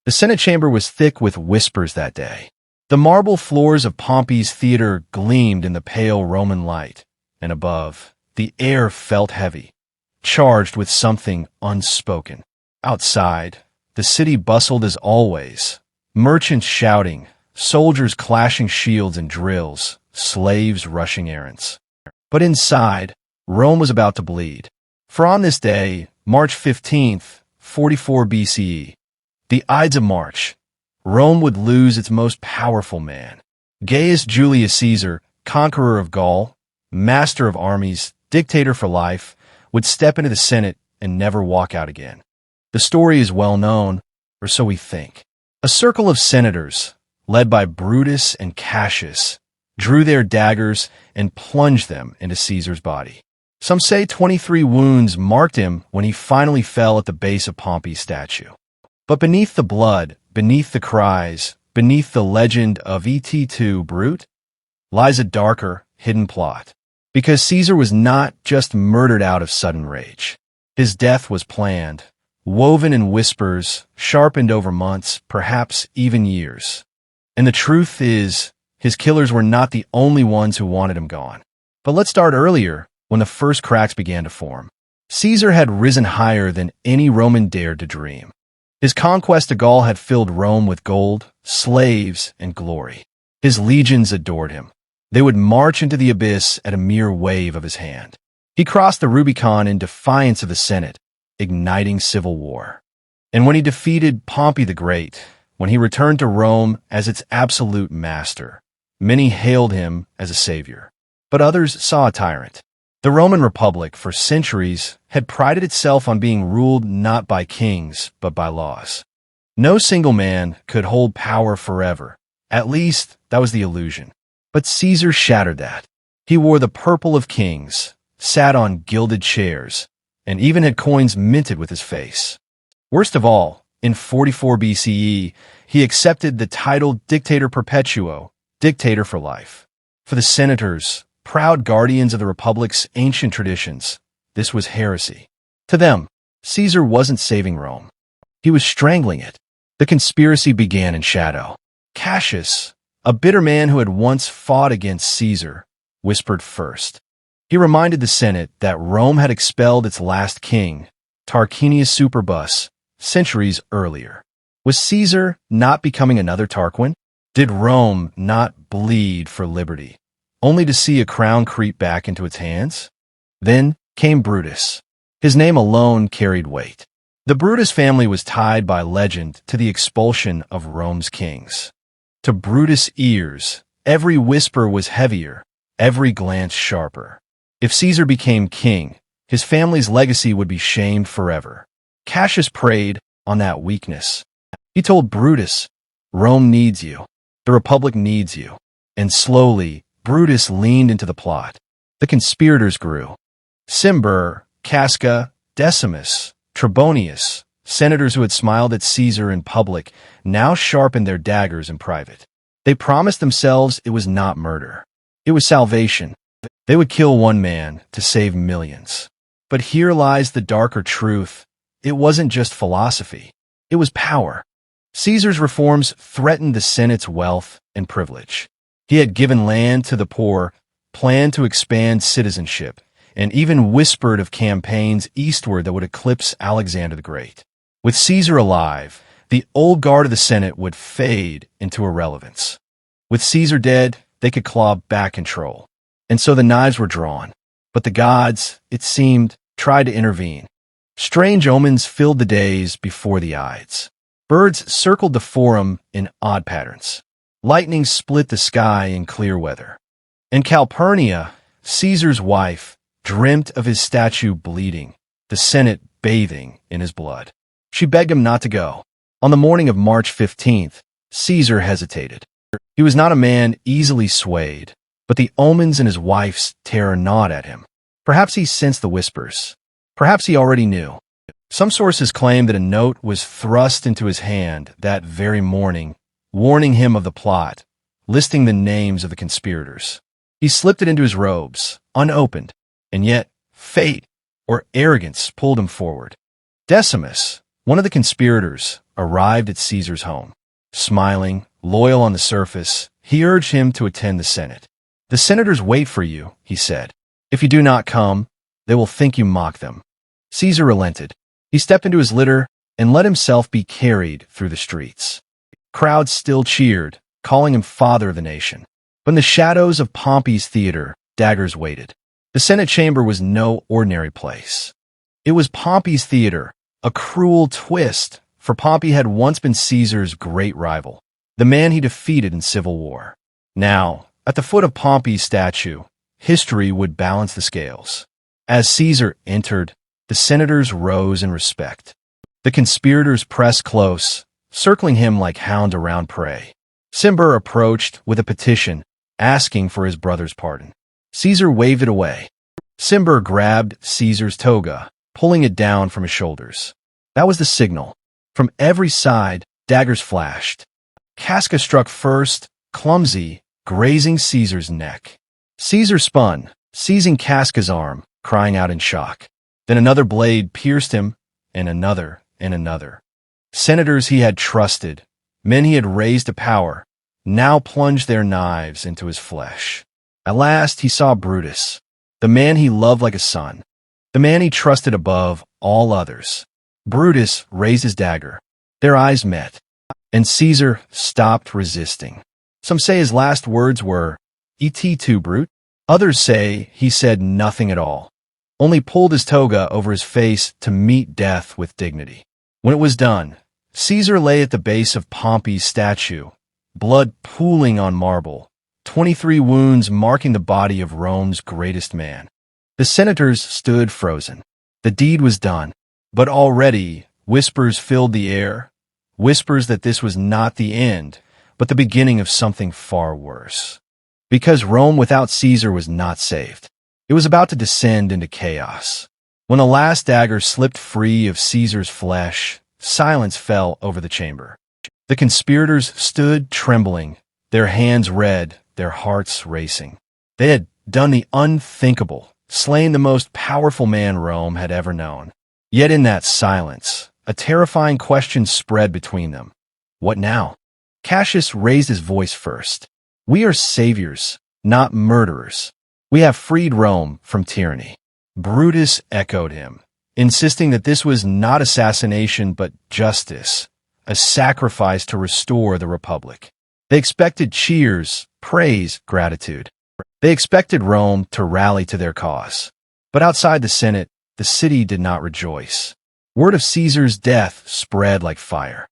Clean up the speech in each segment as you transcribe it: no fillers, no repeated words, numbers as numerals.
The Senate chamber was thick with whispers that day. The marble floors of Pompey's theater gleamed in the pale Roman light, and above, the air felt heavy, charged with something unspoken. Outside, the city bustled as always, merchants shouting, soldiers clashing shields and drills, slaves rushing errands. But inside, Rome was about to bleed. For on this day, March 15th, 44 BCE, the Ides of March, Rome would lose its most powerful man. Gaius Julius Caesar, conqueror of Gaul, master of armies, dictator for life, would step into the Senate and never walk out again. The story is well known, or so we think. A circle of senators, led by Brutus and Cassius, drew their daggers and plunged them into Caesar's body. Some say 23 wounds marked him when he finally fell at the base of Pompey's statue. But beneath the blood, beneath the cries, beneath the legend of Et Brute, lies a darker, hidden plot. Because Caesar was not just murdered out of sudden rage. His death was planned, woven in whispers, sharpened over months, perhaps even years. And the truth is, his killers were not the only ones who wanted him gone. But let's start earlier, when the first cracks began to form. Caesar had risen higher than any Roman dared to dream. His conquest of Gaul had filled Rome with gold, slaves, and glory. His legions adored him. They would march into the abyss at a mere wave of his hand. He crossed the Rubicon in defiance of the Senate, igniting civil war. And when he defeated Pompey the Great, when he returned to Rome as its absolute master, many hailed him as a savior. But others saw a tyrant. The Roman Republic, for centuries, had prided itself on being ruled not by kings, but by laws. No single man could hold power forever. At least, that was the illusion. But Caesar shattered that. He wore the purple of kings, sat on gilded chairs, and even had coins minted with his face. Worst of all, in 44 BCE, he accepted the title Dictator Perpetuo, dictator for life. For the senators, proud guardians of the Republic's ancient traditions, this was heresy. To them, Caesar wasn't saving Rome. He was strangling it. The conspiracy began in shadow. Cassius, a bitter man who had once fought against Caesar, whispered first. He reminded the Senate that Rome had expelled its last king, Tarquinius Superbus, centuries earlier. Was Caesar not becoming another Tarquin? Did Rome not bleed for liberty, only to see a crown creep back into its hands? Then came Brutus. His name alone carried weight. The Brutus family was tied by legend to the expulsion of Rome's kings. To Brutus' ears, every whisper was heavier, every glance sharper. If Caesar became king, his family's legacy would be shamed forever. Cassius preyed on that weakness. He told Brutus, "Rome needs you. The Republic needs you." And slowly, Brutus leaned into the plot. The conspirators grew. Cimber, Casca, Decimus, Trebonius, senators who had smiled at Caesar in public, now sharpened their daggers in private. They promised themselves it was not murder. It was salvation. They would kill one man to save millions. But here lies the darker truth. It wasn't just philosophy. It was power. Caesar's reforms threatened the Senate's wealth and privilege. He had given land to the poor, planned to expand citizenship, and even whispered of campaigns eastward that would eclipse Alexander the Great. With Caesar alive, the old guard of the Senate would fade into irrelevance. With Caesar dead, they could claw back control. And so the knives were drawn. But the gods, it seemed, tried to intervene. Strange omens filled the days before the Ides. Birds circled the forum in odd patterns. Lightning split the sky in clear weather. And Calpurnia, Caesar's wife, dreamt of his statue bleeding, the Senate bathing in his blood. She begged him not to go. On the morning of March 15th, Caesar hesitated. He was not a man easily swayed, but the omens in his wife's terror gnawed at him. Perhaps he sensed the whispers. Perhaps he already knew. Some sources claim that a note was thrust into his hand that very morning, warning him of the plot, listing the names of the conspirators. He slipped it into his robes, unopened, and yet fate or arrogance pulled him forward. Decimus, One of the conspirators arrived at Caesar's home. Smiling, loyal on the surface, he urged him to attend the Senate. "The senators wait for you," he said. "If you do not come, they will think you mock them." Caesar relented. He stepped into his litter and let himself be carried through the streets. Crowds still cheered, calling him father of the nation. But in the shadows of Pompey's theater, daggers waited. The Senate chamber was no ordinary place. It was Pompey's theater, a cruel twist, for Pompey had once been Caesar's great rival, the man he defeated in civil war. Now, at the foot of Pompey's statue, history would balance the scales. As Caesar entered, the senators rose in respect. The conspirators pressed close, circling him like hounds around prey. Cimber approached with a petition, asking for his brother's pardon. Caesar waved it away. Cimber grabbed Caesar's toga, pulling it down from his shoulders. That was the signal. From every side, daggers flashed. Casca struck first, clumsy, grazing Caesar's neck. Caesar spun, seizing Casca's arm, crying out in shock. Then another blade pierced him, and another, and another. Senators he had trusted, men he had raised to power, now plunged their knives into his flesh. At last he saw Brutus, the man he loved like a son, the man he trusted above all others. Brutus raised his dagger. Their eyes met, and Caesar stopped resisting. Some say his last words were, "Et tu, Brute?" Others say he said nothing at all, only pulled his toga over his face to meet death with dignity. When it was done, Caesar lay at the base of Pompey's statue, blood pooling on marble, 23 wounds marking the body of Rome's greatest man. The senators stood frozen. The deed was done, but already whispers filled the air, whispers that this was not the end, but the beginning of something far worse. Because Rome without Caesar was not saved. It was about to descend into chaos. When the last dagger slipped free of Caesar's flesh, silence fell over the chamber. The conspirators stood trembling, their hands red, their hearts racing. They had done the unthinkable, slain the most powerful man Rome had ever known. Yet in that silence, a terrifying question spread between them. What now? Cassius raised his voice first. "We are saviors, not murderers. We have freed Rome from tyranny." Brutus echoed him, insisting that this was not assassination but justice, a sacrifice to restore the Republic. They expected cheers, praise, gratitude. They expected Rome to rally to their cause. But outside the Senate, the city did not rejoice. Word of Caesar's death spread like fire.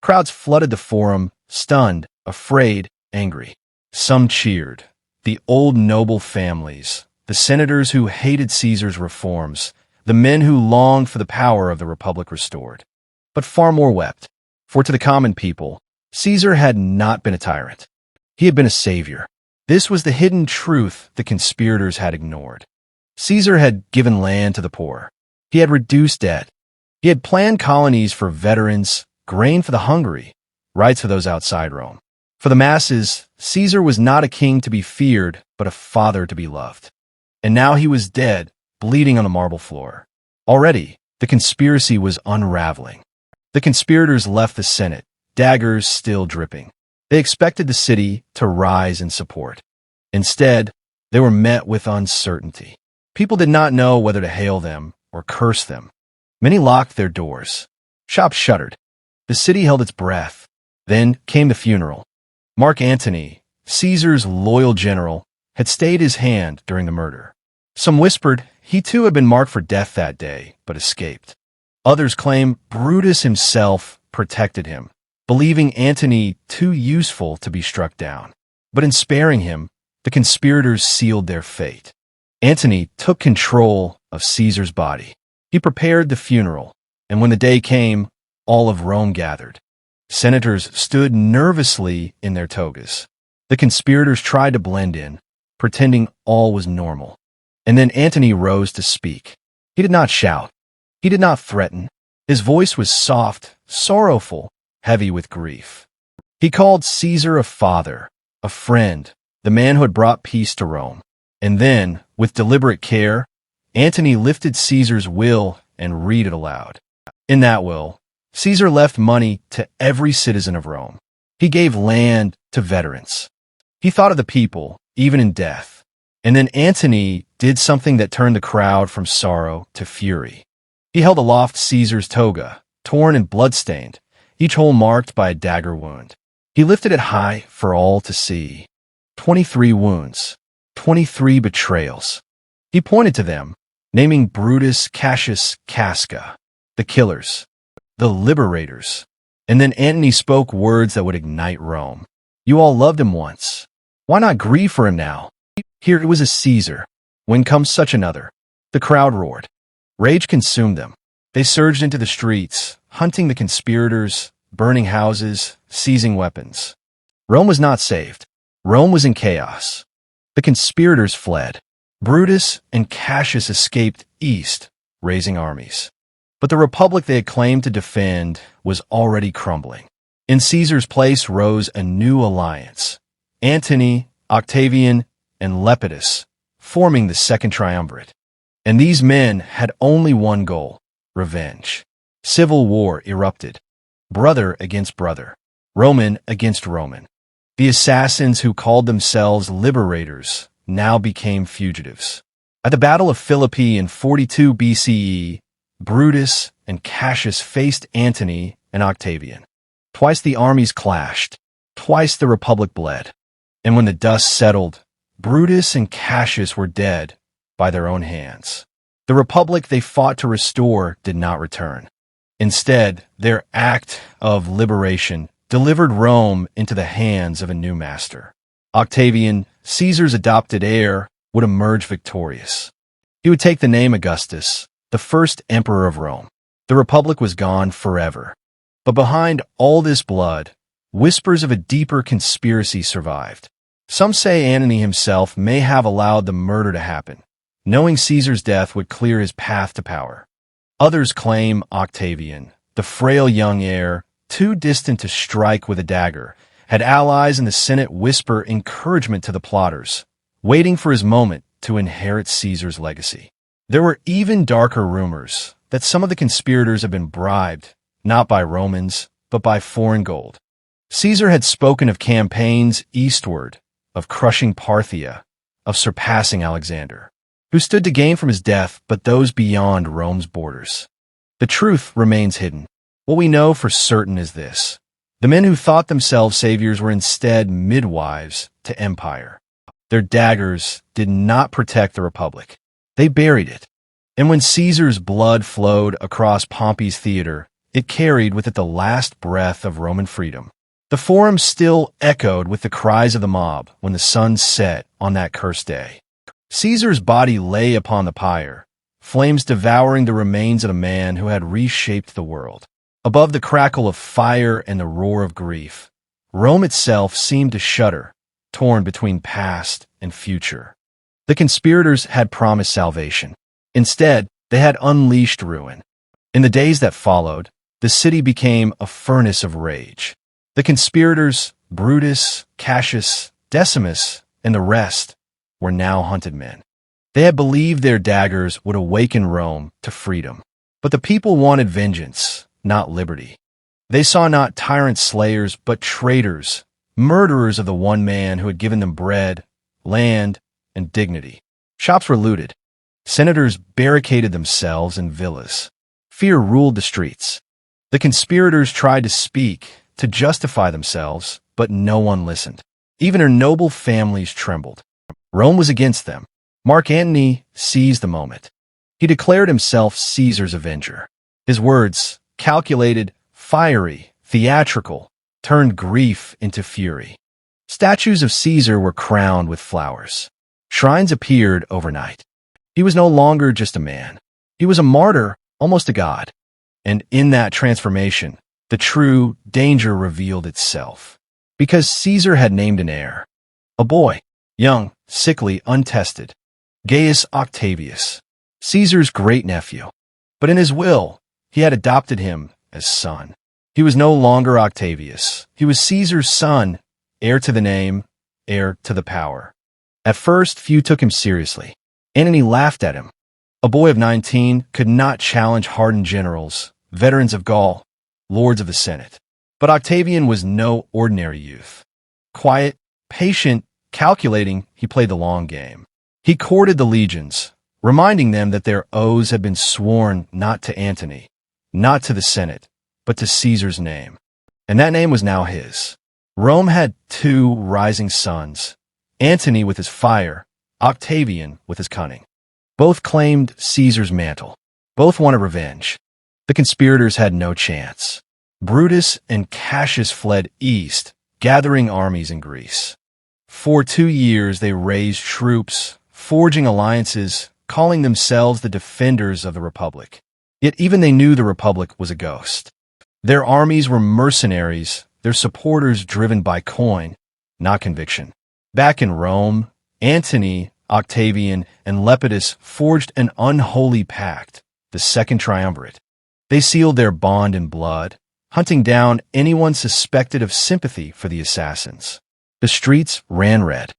Crowds flooded the forum, stunned, afraid, angry. Some cheered. The old noble families, the senators who hated Caesar's reforms, the men who longed for the power of the Republic restored. But far more wept, for to the common people, Caesar had not been a tyrant. He had been a savior. This was the hidden truth the conspirators had ignored. Caesar had given land to the poor. He had reduced debt. He had planned colonies for veterans, grain for the hungry, rights for those outside Rome. For the masses, Caesar was not a king to be feared, but a father to be loved. And now he was dead, bleeding on the marble floor. Already, the conspiracy was unraveling. The conspirators left the Senate, daggers still dripping. They expected the city to rise in support. Instead, they were met with uncertainty. People did not know whether to hail them or curse them. Many locked their doors. Shops shuttered. The city held its breath. Then came the funeral. Mark Antony, Caesar's loyal general, had stayed his hand during the murder. Some whispered he too had been marked for death that day, but escaped. Others claim Brutus himself protected him, believing Antony too useful to be struck down. But in sparing him, the conspirators sealed their fate. Antony took control of Caesar's body. He prepared the funeral, and when the day came, all of Rome gathered. Senators stood nervously in their togas. The conspirators tried to blend in, pretending all was normal. And then Antony rose to speak. He did not shout. He did not threaten. His voice was soft, sorrowful, heavy with grief. He called Caesar a father, a friend, the man who had brought peace to Rome. And then, with deliberate care, Antony lifted Caesar's will and read it aloud. In that will, Caesar left money to every citizen of Rome. He gave land to veterans. He thought of the people, even in death. And then Antony did something that turned the crowd from sorrow to fury. He held aloft Caesar's toga, torn and bloodstained, each hole marked by a dagger wound. He lifted it high for all to see. 23 wounds, 23 betrayals. He pointed to them, naming Brutus, Cassius, Casca, the killers, the liberators. And then Antony spoke words that would ignite Rome. You all loved him once. Why not grieve for him now? Here it was a Caesar. When comes such another? The crowd roared. Rage consumed them. They surged into the streets, hunting the conspirators, burning houses, seizing weapons. Rome was not saved. Rome was in chaos. The conspirators fled. Brutus and Cassius escaped east, raising armies. But the republic they had claimed to defend was already crumbling. In Caesar's place rose a new alliance. Antony, Octavian, and Lepidus, forming the Second Triumvirate. And these men had only one goal: revenge. Civil war erupted. Brother against brother. Roman against Roman. The assassins who called themselves liberators now became fugitives. At the Battle of Philippi in 42 BCE, Brutus and Cassius faced Antony and Octavian. Twice the armies clashed. Twice the republic bled. And when the dust settled, Brutus and Cassius were dead by their own hands. The republic they fought to restore did not return. Instead, their act of liberation delivered Rome into the hands of a new master. Octavian, Caesar's adopted heir, would emerge victorious. He would take the name Augustus, the first emperor of Rome. The republic was gone forever. But behind all this blood, whispers of a deeper conspiracy survived. Some say Antony himself may have allowed the murder to happen, knowing Caesar's death would clear his path to power. Others claim Octavian, the frail young heir, too distant to strike with a dagger, had allies in the Senate whisper encouragement to the plotters, waiting for his moment to inherit Caesar's legacy. There were even darker rumors that some of the conspirators had been bribed, not by Romans, but by foreign gold. Caesar had spoken of campaigns eastward, of crushing Parthia, of surpassing Alexander, who stood to gain from his death but those beyond Rome's borders. The truth remains hidden. What we know for certain is this: the men who thought themselves saviors were instead midwives to empire. Their daggers did not protect the republic. They buried it. And when Caesar's blood flowed across Pompey's theater, it carried with it the last breath of Roman freedom. The Forum still echoed with the cries of the mob when the sun set on that cursed day. Caesar's body lay upon the pyre, flames devouring the remains of a man who had reshaped the world. Above the crackle of fire and the roar of grief, Rome itself seemed to shudder, torn between past and future. The conspirators had promised salvation. Instead, they had unleashed ruin. In the days that followed, the city became a furnace of rage. The conspirators, Brutus, Cassius, Decimus, and the rest, were now hunted men. They had believed their daggers would awaken Rome to freedom. But the people wanted vengeance, not liberty. They saw not tyrant slayers, but traitors, murderers of the one man who had given them bread, land, and dignity. Shops were looted. Senators barricaded themselves in villas. Fear ruled the streets. The conspirators tried to speak, to justify themselves, but no one listened. Even their noble families trembled. Rome was against them. Mark Antony seized the moment. He declared himself Caesar's avenger. His words, calculated, fiery, theatrical, turned grief into fury. Statues of Caesar were crowned with flowers. Shrines appeared overnight. He was no longer just a man. He was a martyr, almost a god. And in that transformation, the true danger revealed itself. Because Caesar had named an heir. A boy, young, sickly, untested. Gaius Octavius, Caesar's great-nephew. But in his will, he had adopted him as son. He was no longer Octavius. He was Caesar's son, heir to the name, heir to the power. At first, few took him seriously. Antony laughed at him. A boy of 19 could not challenge hardened generals, veterans of Gaul. lords of the Senate. But Octavian was no ordinary youth. Quiet, patient, calculating, he played the long game. He courted the legions, reminding them that their oaths had been sworn not to Antony, not to the Senate, but to Caesar's name. And that name was now his. Rome had two rising suns, Antony with his fire, Octavian with his cunning. Both claimed Caesar's mantle. Both wanted revenge. The conspirators had no chance. Brutus and Cassius fled east, gathering armies in Greece. For 2 years they raised troops, forging alliances, calling themselves the defenders of the Republic. Yet even they knew the Republic was a ghost. Their armies were mercenaries, their supporters driven by coin, not conviction. Back in Rome, Antony, Octavian, and Lepidus forged an unholy pact, the Second Triumvirate. They sealed their bond in blood, hunting down anyone suspected of sympathy for the assassins. The streets ran red.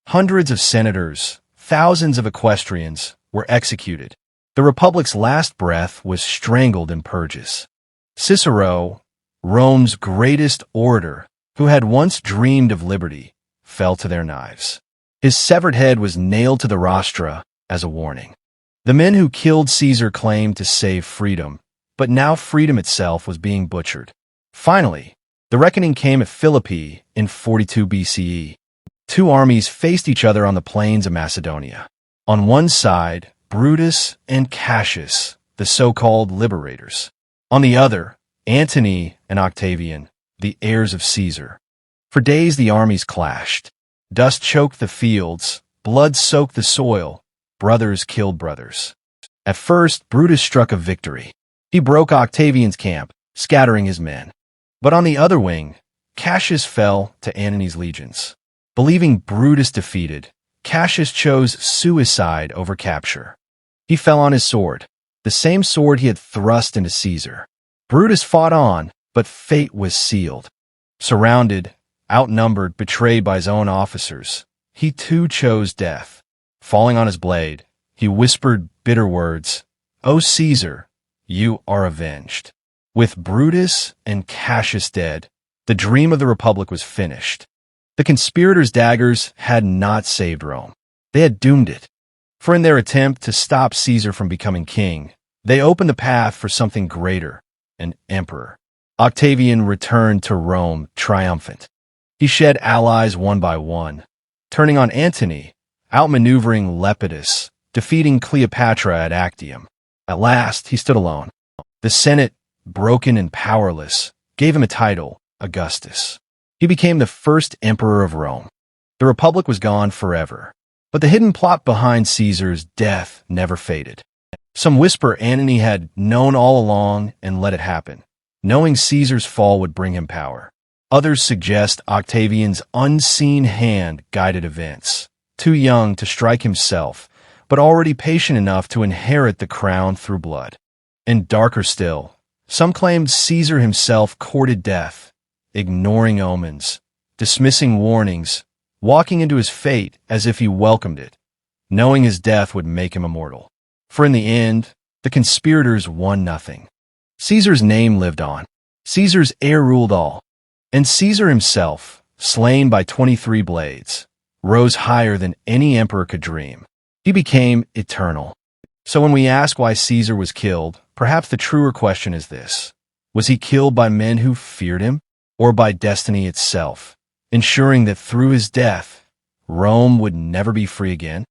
Hundreds of senators, thousands of equestrians were executed. The Republic's last breath was strangled in purges. Cicero, Rome's greatest orator, who had once dreamed of liberty, fell to their knives. His severed head was nailed to the rostra as a warning. The men who killed Caesar claimed to save freedom, but now freedom itself was being butchered. Finally, the reckoning came at Philippi in 42 BCE. Two armies faced each other on the plains of Macedonia. On one side, Brutus and Cassius, the so-called liberators. On the other, Antony and Octavian, the heirs of Caesar. For days the armies clashed. Dust choked the fields, blood soaked the soil, brothers killed brothers. At first, Brutus struck a victory. He broke Octavian's camp, scattering his men. But on the other wing, Cassius fell to Antony's legions. Believing Brutus defeated, Cassius chose suicide over capture. He fell on his sword, the same sword he had thrust into Caesar. Brutus fought on, but fate was sealed. Surrounded, outnumbered, betrayed by his own officers, he too chose death. Falling on his blade, he whispered bitter words, "O Caesar, you are avenged." With Brutus and Cassius dead, the dream of the Republic was finished. The conspirators' daggers had not saved Rome. They had doomed it. For in their attempt to stop Caesar from becoming king, they opened the path for something greater, an emperor. Octavian returned to Rome triumphant. He shed allies one by one, turning on Antony, outmaneuvering Lepidus, defeating Cleopatra at Actium. At last, he stood alone. The Senate, broken and powerless, gave him a title, Augustus. He became the first emperor of Rome. The Republic was gone forever, but the hidden plot behind Caesar's death never faded. Some whisper Antony had known all along and let it happen, knowing Caesar's fall would bring him power. Others suggest Octavian's unseen hand guided events, too young to strike himself, but already patient enough to inherit the crown through blood. And darker still, some claimed Caesar himself courted death, ignoring omens, dismissing warnings, walking into his fate as if he welcomed it, knowing his death would make him immortal. For in the end, the conspirators won nothing. Caesar's name lived on. Caesar's heir ruled all. And Caesar himself, slain by 23 blades, rose higher than any emperor could dream. He became eternal. So when we ask why Caesar was killed, perhaps the truer question is this: was he killed by men who feared him, or by destiny itself, ensuring that through his death, Rome would never be free again?